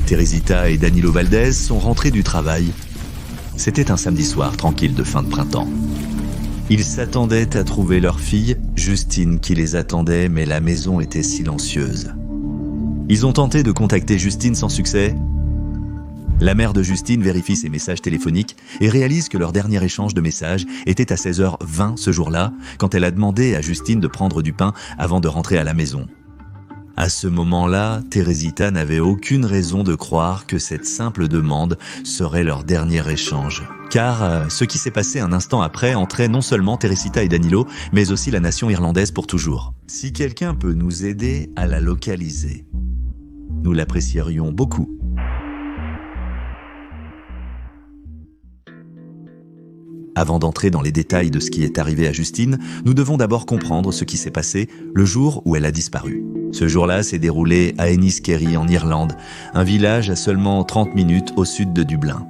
Teresita et Danilo Valdez sont rentrés du travail. C'était un samedi soir tranquille de fin de printemps. Ils s'attendaient à trouver leur fille, Justine, qui les attendait, mais la maison était silencieuse. Ils ont tenté de contacter Justine sans succès. La mère de Justine vérifie ses messages téléphoniques et réalise que leur dernier échange de messages était à 16h20 ce jour-là, quand elle a demandé à Justine de prendre du pain avant de rentrer à la maison. À ce moment-là, Teresita n'avait aucune raison de croire que cette simple demande serait leur dernier échange. Car ce qui s'est passé un instant après entrait non seulement Teresita et Danilo, mais aussi la nation irlandaise pour toujours. Si quelqu'un peut nous aider à la localiser, nous l'apprécierions beaucoup. Avant d'entrer dans les détails de ce qui est arrivé à Justine, nous devons d'abord comprendre ce qui s'est passé le jour où elle a disparu. Ce jour-là s'est déroulé à Enniskerry en Irlande, un village à seulement 30 minutes au sud de Dublin.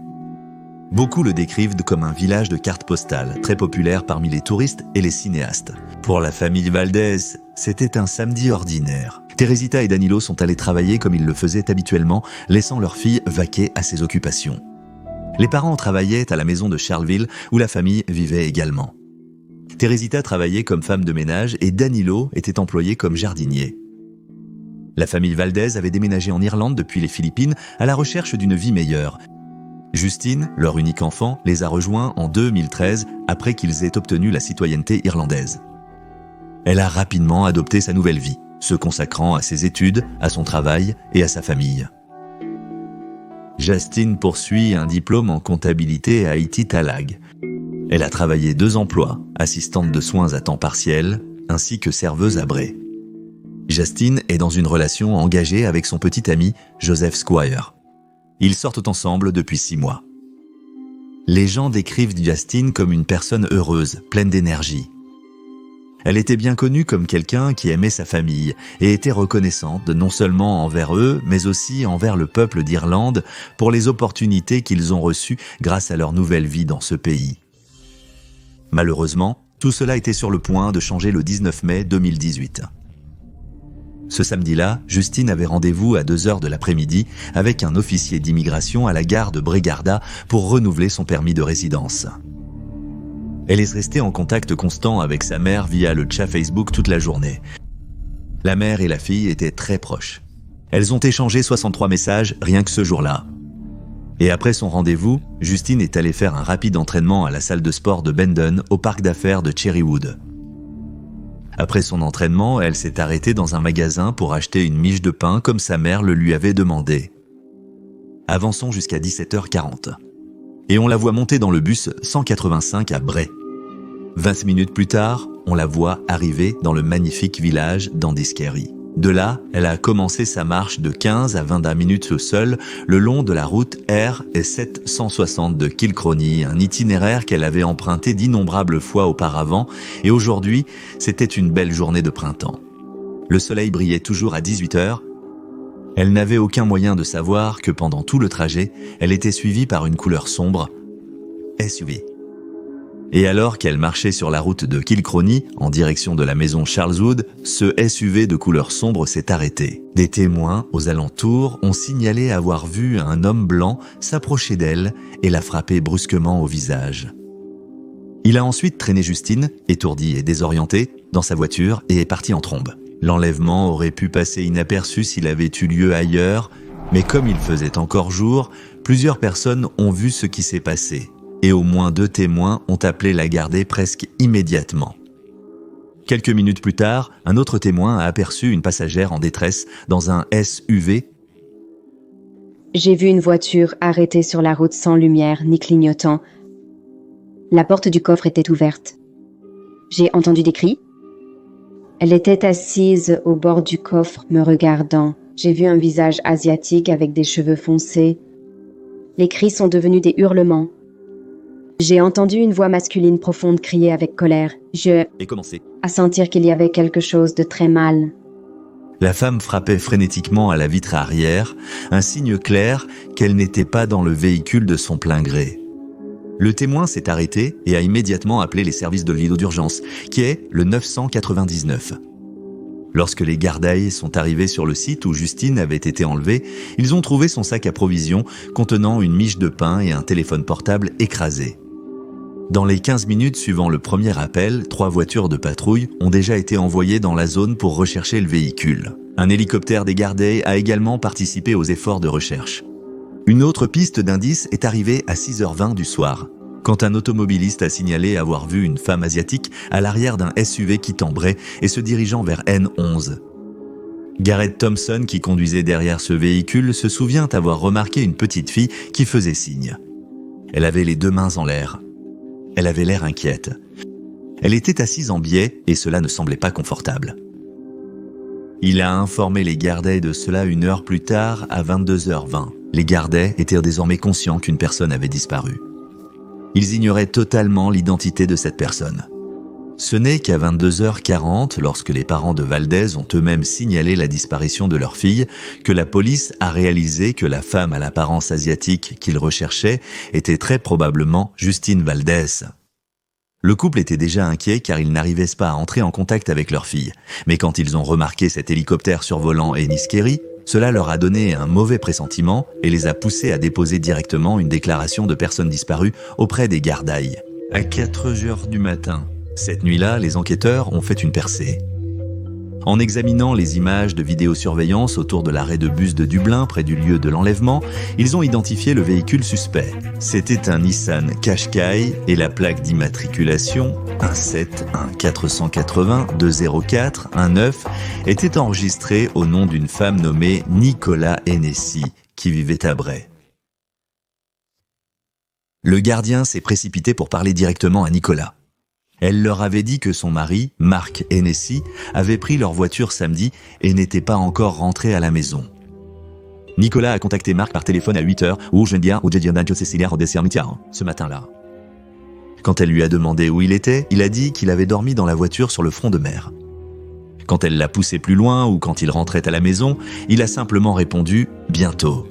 Beaucoup le décrivent comme un village de cartes postales, très populaire parmi les touristes et les cinéastes. Pour la famille Valdez, c'était un samedi ordinaire. Teresita et Danilo sont allés travailler comme ils le faisaient habituellement, laissant leur fille vaquer à ses occupations. Les parents travaillaient à la maison de Charleville, où la famille vivait également. Teresita travaillait comme femme de ménage et Danilo était employé comme jardinier. La famille Valdez avait déménagé en Irlande depuis les Philippines à la recherche d'une vie meilleure. Justine, leur unique enfant, les a rejoints en 2013 après qu'ils aient obtenu la citoyenneté irlandaise. Elle a rapidement adopté sa nouvelle vie, se consacrant à ses études, à son travail et à sa famille. Justine poursuit un diplôme en comptabilité à IT Talag. Elle a travaillé 2 emplois, assistante de soins à temps partiel, ainsi que serveuse à Bray. Justine est dans une relation engagée avec son petit ami Joseph Squire. Ils sortent ensemble depuis 6 mois. Les gens décrivent Justine comme une personne heureuse, pleine d'énergie. Elle était bien connue comme quelqu'un qui aimait sa famille et était reconnaissante non seulement envers eux, mais aussi envers le peuple d'Irlande pour les opportunités qu'ils ont reçues grâce à leur nouvelle vie dans ce pays. Malheureusement, tout cela était sur le point de changer le 19 mai 2018. Ce samedi-là, Justine avait rendez-vous à 2h de l'après-midi avec un officier d'immigration à la gare de Brégarda pour renouveler son permis de résidence. Elle est restée en contact constant avec sa mère via le chat Facebook toute la journée. La mère et la fille étaient très proches. Elles ont échangé 63 messages rien que ce jour-là. Et après son rendez-vous, Justine est allée faire un rapide entraînement à la salle de sport de Bandon au parc d'affaires de Cherrywood. Après son entraînement, elle s'est arrêtée dans un magasin pour acheter une miche de pain comme sa mère le lui avait demandé. Avançons jusqu'à 17h40. Et on la voit monter dans le bus 185 à Bray. 20 minutes plus tard, on la voit arriver dans le magnifique village d'Enniskerry. De là, elle a commencé sa marche de 15 à 22 minutes seule le long de la route R760 de Kilcrony, un itinéraire qu'elle avait emprunté d'innombrables fois auparavant, et aujourd'hui, c'était une belle journée de printemps. Le soleil brillait toujours à 18h. Elle n'avait aucun moyen de savoir que pendant tout le trajet, elle était suivie par une couleur sombre, SUV. Et alors qu'elle marchait sur la route de Kilcrony, en direction de la maison Charleswood, ce SUV de couleur sombre s'est arrêté. Des témoins aux alentours ont signalé avoir vu un homme blanc s'approcher d'elle et la frapper brusquement au visage. Il a ensuite traîné Justine, étourdie et désorientée, dans sa voiture et est parti en trombe. L'enlèvement aurait pu passer inaperçu s'il avait eu lieu ailleurs, mais comme il faisait encore jour, plusieurs personnes ont vu ce qui s'est passé, et au moins 2 témoins ont appelé la garder presque immédiatement. Quelques minutes plus tard, un autre témoin a aperçu une passagère en détresse dans un SUV. J'ai vu une voiture arrêtée sur la route sans lumière ni clignotant. La porte du coffre était ouverte. J'ai entendu des cris. Elle était assise au bord du coffre, me regardant. J'ai vu un visage asiatique avec des cheveux foncés. Les cris sont devenus des hurlements. J'ai entendu une voix masculine profonde crier avec colère. À sentir qu'il y avait quelque chose de très mal. La femme frappait frénétiquement à la vitre arrière, un signe clair qu'elle n'était pas dans le véhicule de son plein gré. Le témoin s'est arrêté et a immédiatement appelé les services de l'îlot d'urgence, qui est le 999. Lorsque les Gardaï sont arrivés sur le site où Justine avait été enlevée, ils ont trouvé son sac à provisions contenant une miche de pain et un téléphone portable écrasé. Dans les 15 minutes suivant le premier appel, 3 voitures de patrouille ont déjà été envoyées dans la zone pour rechercher le véhicule. Un hélicoptère des Gardaï a également participé aux efforts de recherche. Une autre piste d'indice est arrivée à 6h20 du soir, quand un automobiliste a signalé avoir vu une femme asiatique à l'arrière d'un SUV quittant Bray et se dirigeant vers N11. Gareth Thompson, qui conduisait derrière ce véhicule, se souvient avoir remarqué une petite fille qui faisait signe. Elle avait les 2 mains en l'air. Elle avait l'air inquiète. Elle était assise en biais et cela ne semblait pas confortable. Il a informé les Gardaï de cela 1 heure plus tard à 22h20. Les Gardaï étaient désormais conscients qu'une personne avait disparu. Ils ignoraient totalement l'identité de cette personne. Ce n'est qu'à 22h40, lorsque les parents de Valdez ont eux-mêmes signalé la disparition de leur fille, que la police a réalisé que la femme à l'apparence asiatique qu'ils recherchaient était très probablement Justine Valdez. Le couple était déjà inquiet car ils n'arrivaient pas à entrer en contact avec leur fille. Mais quand ils ont remarqué cet hélicoptère survolant Enniskerry, cela leur a donné un mauvais pressentiment et les a poussés à déposer directement une déclaration de personne disparue auprès des Gardaï. À 4h du matin, cette nuit-là, les enquêteurs ont fait une percée. En examinant les images de vidéosurveillance autour de l'arrêt de bus de Dublin près du lieu de l'enlèvement, ils ont identifié le véhicule suspect. C'était un Nissan Qashqai et la plaque d'immatriculation 171480-204-19 était enregistrée au nom d'une femme nommée Nicola Hennessy qui vivait à Bray. Le gardien s'est précipité pour parler directement à Nicola. Elle leur avait dit que son mari, Mark Hennessy, avait pris leur voiture samedi et n'était pas encore rentré à la maison. Nicolas a contacté Mark par téléphone à 8h ce matin-là. Quand elle lui a demandé où il était, il a dit qu'il avait dormi dans la voiture sur le front de mer. Quand elle l'a poussé plus loin ou quand il rentrait à la maison, il a simplement répondu « bientôt ».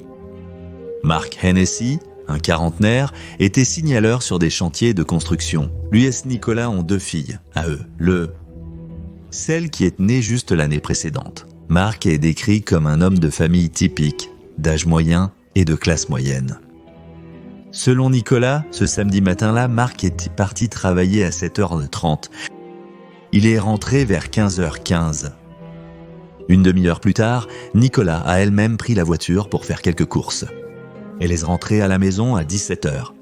Mark Hennessy, un quarantenaire, était signaleur sur des chantiers de construction. Lui et Nicolas ont 2 filles, à eux. Celle qui est née juste l'année précédente. Mark est décrit comme un homme de famille typique, d'âge moyen et de classe moyenne. Selon Nicolas, ce samedi matin-là, Mark est parti travailler à 7h30. Il est rentré vers 15h15. Une demi-heure plus tard, Nicolas a elle-même pris la voiture pour faire quelques courses. Elle est rentrée à la maison à 17h.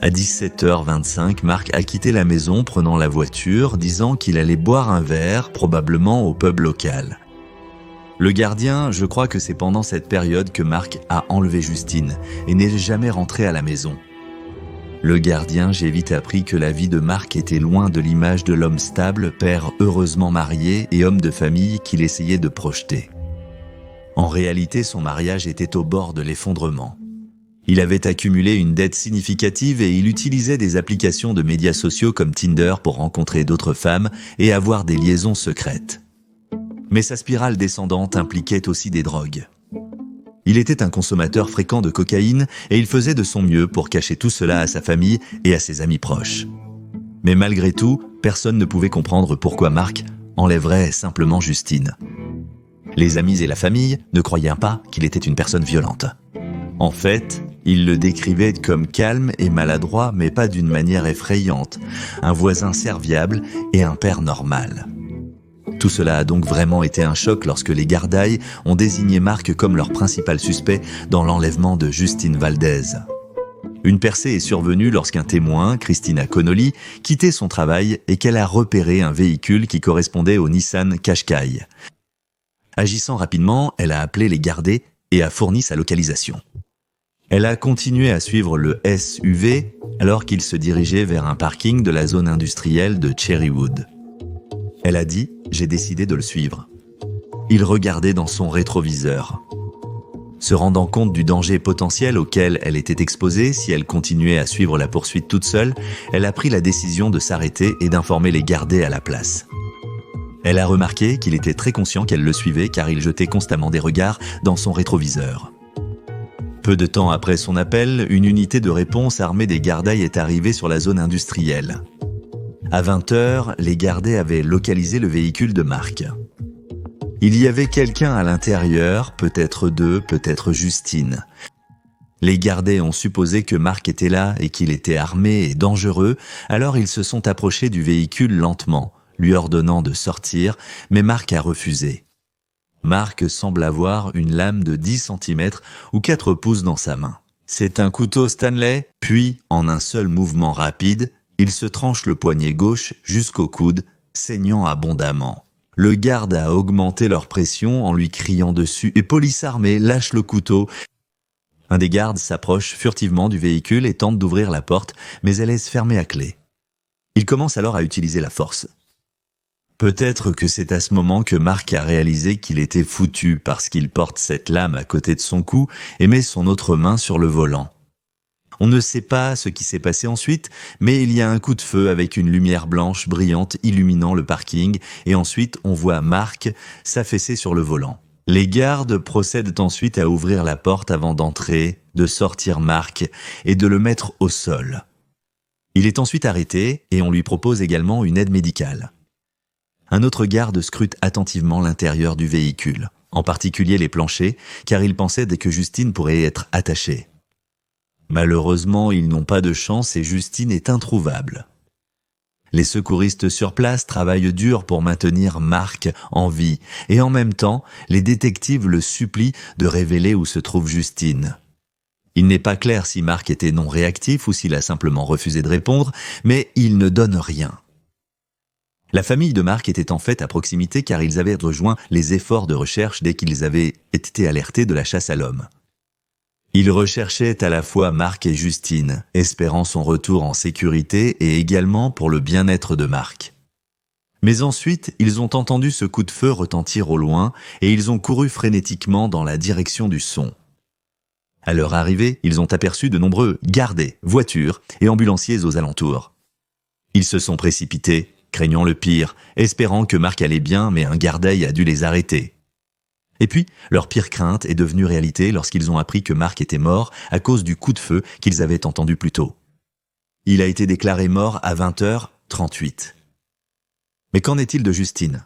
À 17h25, Mark a quitté la maison prenant la voiture, disant qu'il allait boire un verre, probablement au pub local. Le gardien, je crois que c'est pendant cette période que Mark a enlevé Justine et n'est jamais rentré à la maison. Le gardien, j'ai vite appris que la vie de Mark était loin de l'image de l'homme stable, père heureusement marié et homme de famille qu'il essayait de projeter. En réalité, son mariage était au bord de l'effondrement. Il avait accumulé une dette significative et il utilisait des applications de médias sociaux comme Tinder pour rencontrer d'autres femmes et avoir des liaisons secrètes. Mais sa spirale descendante impliquait aussi des drogues. Il était un consommateur fréquent de cocaïne et il faisait de son mieux pour cacher tout cela à sa famille et à ses amis proches. Mais malgré tout, personne ne pouvait comprendre pourquoi Mark enlèverait simplement Justine. Les amis et la famille ne croyaient pas qu'il était une personne violente. En fait, ils le décrivaient comme calme et maladroit, mais pas d'une manière effrayante, un voisin serviable et un père normal. Tout cela a donc vraiment été un choc lorsque les Gardaï ont désigné Mark comme leur principal suspect dans l'enlèvement de Justine Valdez. Une percée est survenue lorsqu'un témoin, Christina Connolly, quittait son travail et qu'elle a repéré un véhicule qui correspondait au Nissan Qashqai. Agissant rapidement, elle a appelé les Gardaï et a fourni sa localisation. Elle a continué à suivre le SUV alors qu'il se dirigeait vers un parking de la zone industrielle de Cherrywood. Elle a dit « J'ai décidé de le suivre ». Il regardait dans son rétroviseur. Se rendant compte du danger potentiel auquel elle était exposée si elle continuait à suivre la poursuite toute seule, elle a pris la décision de s'arrêter et d'informer les Gardaï à la place. Elle a remarqué qu'il était très conscient qu'elle le suivait car il jetait constamment des regards dans son rétroviseur. Peu de temps après son appel, une unité de réponse armée des Gardaï est arrivée sur la zone industrielle. À 20h, les Gardaï avaient localisé le véhicule de Mark. Il y avait quelqu'un à l'intérieur, peut-être deux, peut-être Justine. Les gardés ont supposé que Marc était là et qu'il était armé et dangereux, alors ils se sont approchés du véhicule lentement, lui ordonnant de sortir, mais Marc a refusé. Marc semble avoir une lame de 10 cm ou 4 pouces dans sa main. C'est un couteau Stanley, puis, en un seul mouvement rapide, il se tranche le poignet gauche jusqu'au coude, saignant abondamment. Le garde a augmenté leur pression en lui criant dessus « Et police armée, lâche le couteau !» Un des gardes s'approche furtivement du véhicule et tente d'ouvrir la porte, mais elle est fermée à clé. Il commence alors à utiliser la force. Peut-être que c'est à ce moment que Marc a réalisé qu'il était foutu parce qu'il porte cette lame à côté de son cou et met son autre main sur le volant. On ne sait pas ce qui s'est passé ensuite, mais il y a un coup de feu avec une lumière blanche brillante illuminant le parking et ensuite on voit Marc s'affaisser sur le volant. Les gardes procèdent ensuite à ouvrir la porte avant d'entrer, de sortir Marc et de le mettre au sol. Il est ensuite arrêté et on lui propose également une aide médicale. Un autre garde scrute attentivement l'intérieur du véhicule, en particulier les planchers, car il pensait que Justine pourrait être attachée. Malheureusement, ils n'ont pas de chance et Justine est introuvable. Les secouristes sur place travaillent dur pour maintenir Marc en vie et en même temps, les détectives le supplient de révéler où se trouve Justine. Il n'est pas clair si Marc était non réactif ou s'il a simplement refusé de répondre, mais il ne donne rien. La famille de Marc était en fait à proximité car ils avaient rejoint les efforts de recherche dès qu'ils avaient été alertés de la chasse à l'homme. Ils recherchaient à la fois Marc et Justine, espérant son retour en sécurité et également pour le bien-être de Marc. Mais ensuite, ils ont entendu ce coup de feu retentir au loin et ils ont couru frénétiquement dans la direction du son. À leur arrivée, ils ont aperçu de nombreux gardés, voitures et ambulanciers aux alentours. Ils se sont précipités, craignant le pire, espérant que Marc allait bien, mais un gardeil a dû les arrêter. Et puis, leur pire crainte est devenue réalité lorsqu'ils ont appris que Marc était mort à cause du coup de feu qu'ils avaient entendu plus tôt. Il a été déclaré mort à 20h38. Mais qu'en est-il de Justine ?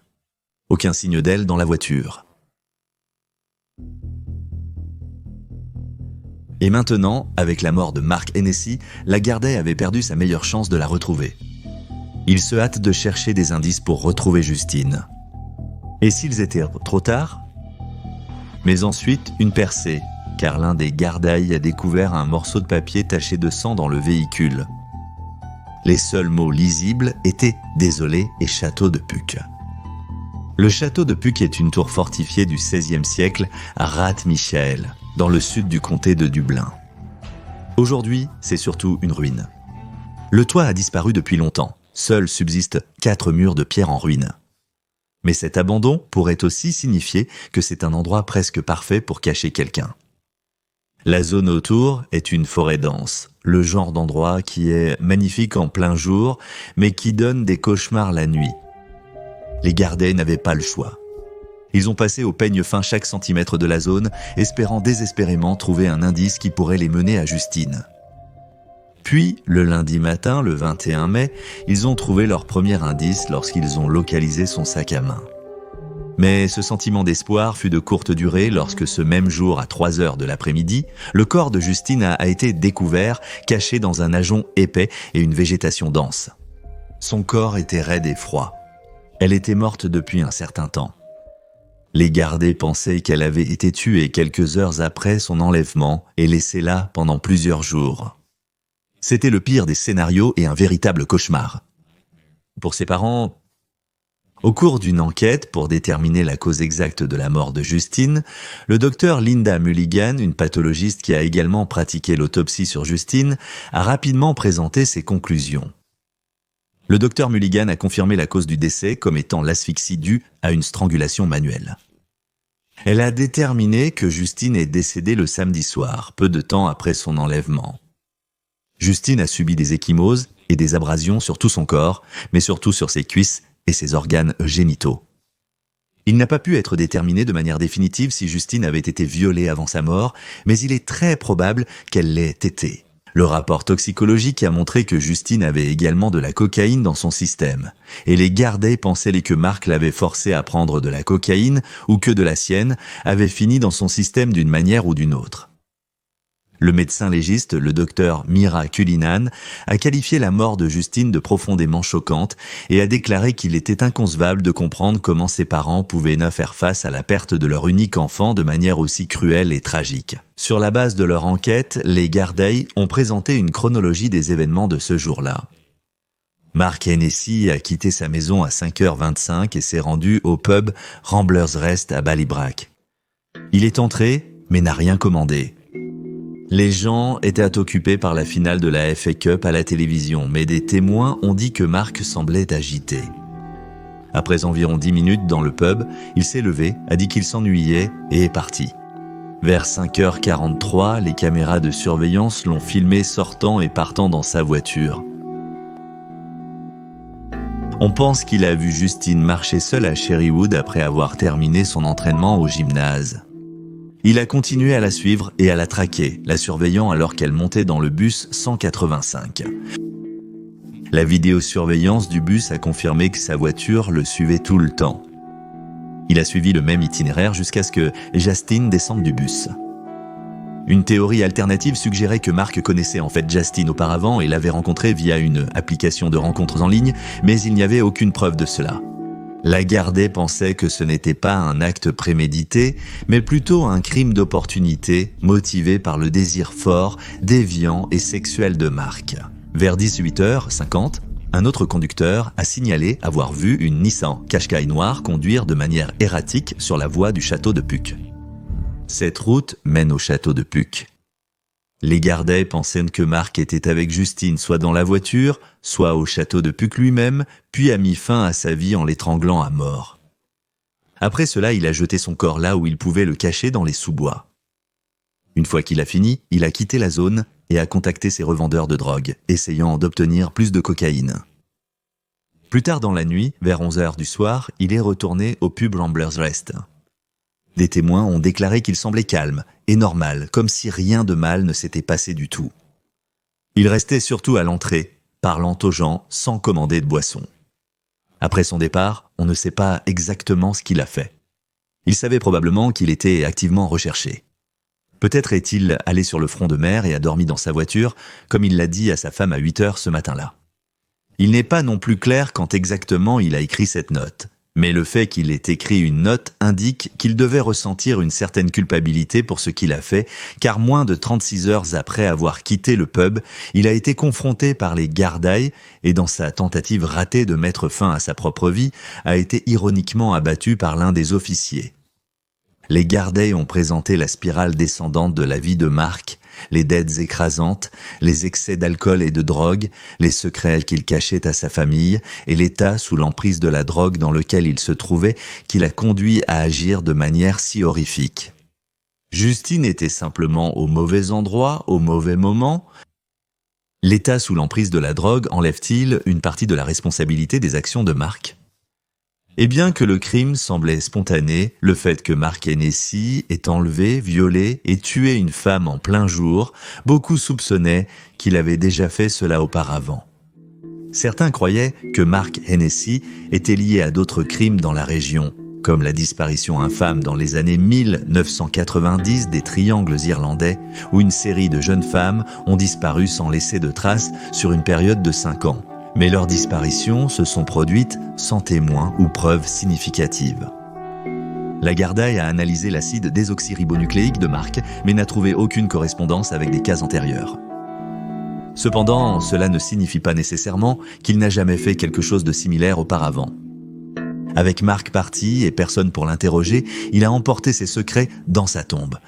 Aucun signe d'elle dans la voiture. Et maintenant, avec la mort de Mark Hennessy, la Gardaí avait perdu sa meilleure chance de la retrouver. Ils se hâtent de chercher des indices pour retrouver Justine. Et s'ils étaient trop tard ? Mais ensuite, une percée, car l'un des Gardaí a découvert un morceau de papier taché de sang dans le véhicule. Les seuls mots lisibles étaient « Désolé » et « Château de Puck ». Le château de Puck est une tour fortifiée du XVIe siècle à Rath Michael, dans le sud du comté de Dublin. Aujourd'hui, c'est surtout une ruine. Le toit a disparu depuis longtemps. Seuls subsistent 4 murs de pierre en ruine. Mais cet abandon pourrait aussi signifier que c'est un endroit presque parfait pour cacher quelqu'un. La zone autour est une forêt dense, le genre d'endroit qui est magnifique en plein jour, mais qui donne des cauchemars la nuit. Les Gardaí n'avaient pas le choix. Ils ont passé au peigne fin chaque centimètre de la zone, espérant désespérément trouver un indice qui pourrait les mener à Justine. Puis, le lundi matin, le 21 mai, ils ont trouvé leur premier indice lorsqu'ils ont localisé son sac à main. Mais ce sentiment d'espoir fut de courte durée lorsque ce même jour, à 3h de l'après-midi, le corps de Justine a été découvert, caché dans un ajonc épais et une végétation dense. Son corps était raide et froid. Elle était morte depuis un certain temps. Les Gardaí pensaient qu'elle avait été tuée quelques heures après son enlèvement et laissée là pendant plusieurs jours. C'était le pire des scénarios et un véritable cauchemar. Pour ses parents, au cours d'une enquête pour déterminer la cause exacte de la mort de Justine, le docteur Linda Mulligan, une pathologiste qui a également pratiqué l'autopsie sur Justine, a rapidement présenté ses conclusions. Le docteur Mulligan a confirmé la cause du décès comme étant l'asphyxie due à une strangulation manuelle. Elle a déterminé que Justine est décédée le samedi soir, peu de temps après son enlèvement. Justine a subi des ecchymoses et des abrasions sur tout son corps, mais surtout sur ses cuisses et ses organes génitaux. Il n'a pas pu être déterminé de manière définitive si Justine avait été violée avant sa mort, mais il est très probable qu'elle l'ait été. Le rapport toxicologique a montré que Justine avait également de la cocaïne dans son système. Et les Garday pensaient que Mark l'avait forcé à prendre de la cocaïne ou que de la sienne avait fini dans son système d'une manière ou d'une autre. Le médecin légiste, le docteur Mira Cullinan, a qualifié la mort de Justine de profondément choquante et a déclaré qu'il était inconcevable de comprendre comment ses parents pouvaient ne faire face à la perte de leur unique enfant de manière aussi cruelle et tragique. Sur la base de leur enquête, les Garday ont présenté une chronologie des événements de ce jour-là. Mark Hennessy a quitté sa maison à 5h25 et s'est rendu au pub Ramblers Rest à Ballybrack. Il est entré, mais n'a rien commandé. Les gens étaient occupés par la finale de la FA Cup à la télévision, mais des témoins ont dit que Mark semblait agité. Après environ 10 minutes dans le pub, il s'est levé, a dit qu'il s'ennuyait et est parti. Vers 5h43, les caméras de surveillance l'ont filmé sortant et partant dans sa voiture. On pense qu'il a vu Justine marcher seule à Cherrywood après avoir terminé son entraînement au gymnase. Il a continué à la suivre et à la traquer, la surveillant alors qu'elle montait dans le bus 185. La vidéosurveillance du bus a confirmé que sa voiture le suivait tout le temps. Il a suivi le même itinéraire jusqu'à ce que Justine descende du bus. Une théorie alternative suggérait que Mark connaissait en fait Justine auparavant et l'avait rencontrée via une application de rencontres en ligne, mais il n'y avait aucune preuve de cela. La Garday pensait que ce n'était pas un acte prémédité, mais plutôt un crime d'opportunité motivé par le désir fort, déviant et sexuel de Mark. Vers 18h50, un autre conducteur a signalé avoir vu une Nissan Qashqai noire conduire de manière erratique sur la voie du château de Puck. Cette route mène au château de Puck. Les Garday pensaient que Mark était avec Justine soit dans la voiture, soit au château de Puck lui-même, puis a mis fin à sa vie en l'étranglant à mort. Après cela, il a jeté son corps là où il pouvait le cacher dans les sous-bois. Une fois qu'il a fini, il a quitté la zone et a contacté ses revendeurs de drogue, essayant d'obtenir plus de cocaïne. Plus tard dans la nuit, vers 11h du soir, il est retourné au pub Ramblers Rest. Des témoins ont déclaré qu'il semblait calme et normal, comme si rien de mal ne s'était passé du tout. Il restait surtout à l'entrée, parlant aux gens sans commander de boisson. Après son départ, on ne sait pas exactement ce qu'il a fait. Il savait probablement qu'il était activement recherché. Peut-être est-il allé sur le front de mer et a dormi dans sa voiture, comme il l'a dit à sa femme à 8h ce matin-là. Il n'est pas non plus clair quand exactement il a écrit cette note. Mais le fait qu'il ait écrit une note indique qu'il devait ressentir une certaine culpabilité pour ce qu'il a fait, car moins de 36 heures après avoir quitté le pub, il a été confronté par les Garday et dans sa tentative ratée de mettre fin à sa propre vie, a été ironiquement abattu par l'un des officiers. Les Garday ont présenté la spirale descendante de la vie de Mark, les dettes écrasantes, les excès d'alcool et de drogue, les secrets qu'il cachait à sa famille et l'état sous l'emprise de la drogue dans lequel il se trouvait qui l'a conduit à agir de manière si horrifique. Justine était simplement au mauvais endroit, au mauvais moment. L'état sous l'emprise de la drogue enlève-t-il une partie de la responsabilité des actions de Mark ? Et bien que le crime semblait spontané, le fait que Mark Hennessy ait enlevé, violé et tué une femme en plein jour, beaucoup soupçonnaient qu'il avait déjà fait cela auparavant. Certains croyaient que Mark Hennessy était lié à d'autres crimes dans la région, comme la disparition infâme dans les années 1990 des triangles irlandais, où une série de jeunes femmes ont disparu sans laisser de traces sur une période de 5 ans. Mais leurs disparitions se sont produites sans témoins ou preuves significatives. La Garday a analysé l'acide désoxyribonucléique de Mark, mais n'a trouvé aucune correspondance avec des cas antérieurs. Cependant, cela ne signifie pas nécessairement qu'il n'a jamais fait quelque chose de similaire auparavant. Avec Mark parti et personne pour l'interroger, il a emporté ses secrets dans sa tombe.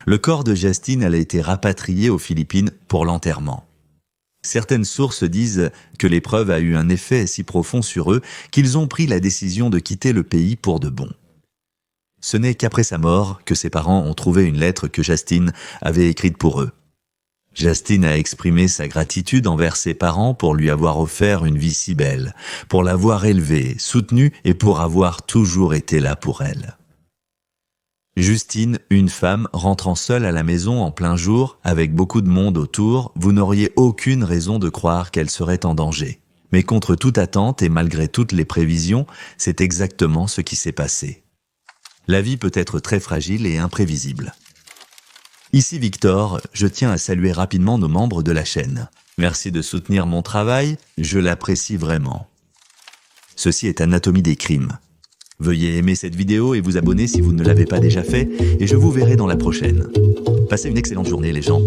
Le corps de Justine a été rapatrié aux Philippines pour l'enterrement. Certaines sources disent que l'épreuve a eu un effet si profond sur eux qu'ils ont pris la décision de quitter le pays pour de bon. Ce n'est qu'après sa mort que ses parents ont trouvé une lettre que Justine avait écrite pour eux. Justine a exprimé sa gratitude envers ses parents pour lui avoir offert une vie si belle, pour l'avoir élevée, soutenue et pour avoir toujours été là pour elle. Justine, une femme, rentrant seule à la maison en plein jour, avec beaucoup de monde autour, vous n'auriez aucune raison de croire qu'elle serait en danger. Mais contre toute attente et malgré toutes les prévisions, c'est exactement ce qui s'est passé. La vie peut être très fragile et imprévisible. Ici Victor, je tiens à saluer rapidement nos membres de la chaîne. Merci de soutenir mon travail, je l'apprécie vraiment. Ceci est Anatomie des crimes. Veuillez aimer cette vidéo et vous abonner si vous ne l'avez pas déjà fait, et je vous verrai dans la prochaine. Passez une excellente journée les gens.